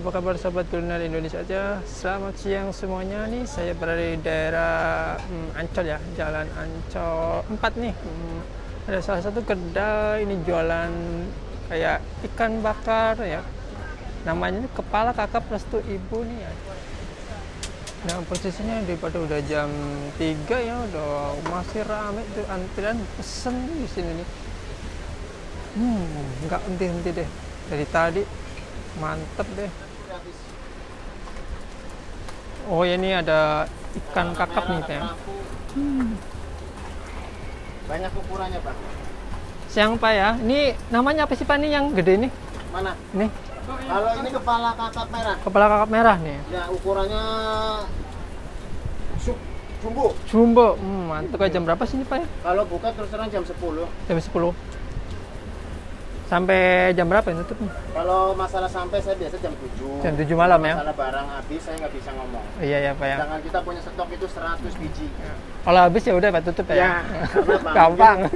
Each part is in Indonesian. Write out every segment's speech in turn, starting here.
apa kabar sobat kuliner Indonesia aja? Selamat siang semuanya nih. Saya berada di daerah Ancol ya, Jalan Ancol 4 nih. Ada salah satu kedai ini jualan kayak ikan bakar ya. Namanya ini Kepala Kakap Restu Ibu nih ya. Nah, posisinya daripada udah jam 3 ya, udah masih rame tuh antrian pesen di sini nih. Nggak henti-henti deh dari tadi. Mantep deh. Oh ya, ini ada ikan kakap nih Pak. Banyak ukurannya Pak. Siang Pak ya. Ini namanya apa sih Pak nih yang gede nih? Mana? Nih. Kalau ini kepala kakap merah. Kepala kakap merah nih. Ya ukurannya jumbo. Jumbo. Mantep. Jam berapa sih nih Pak ya? Kalau buka terus terang jam 10. Jam 10. Sampai jam berapa ini tutup? Kalau masalah sampai saya biasa jam 7. Jam 7 malam ya? Masalah barang habis saya nggak bisa ngomong. Iya ya Pak ya. Sedangkan kita punya stok itu 100 biji. Kalau habis ya udah Pak tutup ya. Ya, karena Pak, gampang.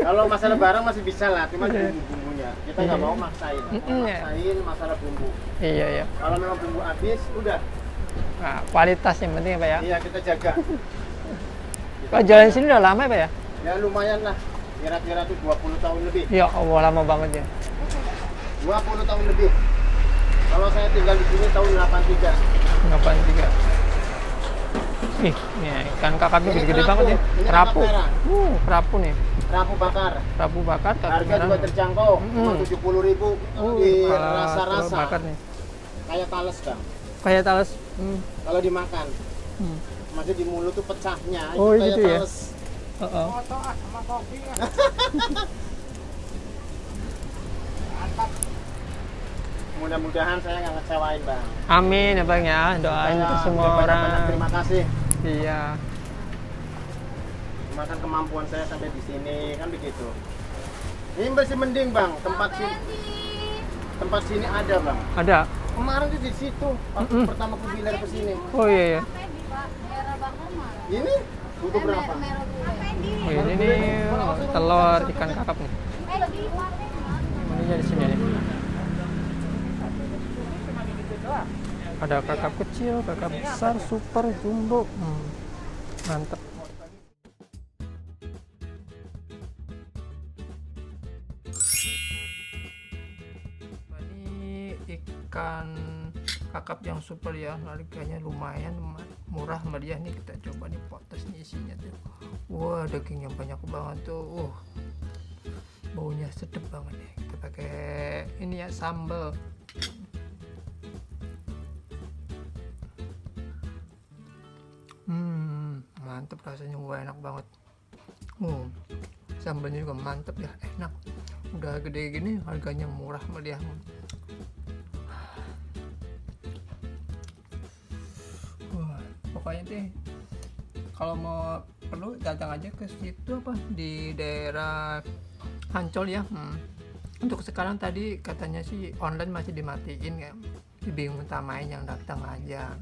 Kalau masalah barang masih bisa lah, cuma bumbu-bumbunya. Kita nggak mau maksain. Maksain masalah bumbu. Iya ya. Kalau memang bumbu habis, udah. Nah, kualitas yang penting ya Pak ya. Iya, kita jaga. Pak jualan sini udah lama ya Pak ya? Ya lumayan lah. Kira-kira tuh 20 tahun lebih. Ya Allah, lama banget ya. 20 tahun lebih. Kalau saya tinggal di sini tahun 83. 83. Ih, ini ikan kakapnya gede-gede banget ya. Kerapu. Kerapu nih. Kerapu bakar. Kerapu bakar. Harga juga terjangkau. Cuma 70.000 di rasa-rasa. Bakar nih. Kayak talas Bang. Kayak talas. Kalau dimakan. Masih di mulut tuh pecahnya. Oh, itu kayak gitu ya? talas. Sama kopi. Mudah-mudahan saya nggak ngecewain Bang. Amin ya Bang ya. Doain untuk semua orang. Terima kasih. Iya. Makan kemampuan saya sampai di sini kan begitu. Ini masih mending Bang, tempat sini ada Bang. Ada. Kemarin tuh di situ, waktu pertama aku bilar ke sini. Oh iya ya. Ini butuh berapa? Oh, ini nih telur ikan kakap nih. Ininya di sini nih. Ada kakap kecil, kakap besar, super, jumbo. Mantep. Ini ikan kakap yang super ya, harganya lumayan murah meriah nih. Kita coba nih potes nih isinya tuh. Wah, dagingnya banyak banget tuh. Baunya sedap banget nih. Kita pakai ini ya, sambal. Mantep rasanya, enak banget. Sambalnya juga mantep ya, enak. Udah gede gini, harganya murah meriah. Pokoknya deh, kalau mau perlu datang aja ke situ apa di daerah Ancol ya. Untuk sekarang tadi katanya sih online masih dimatiin ya. Bingung utamain yang datang aja.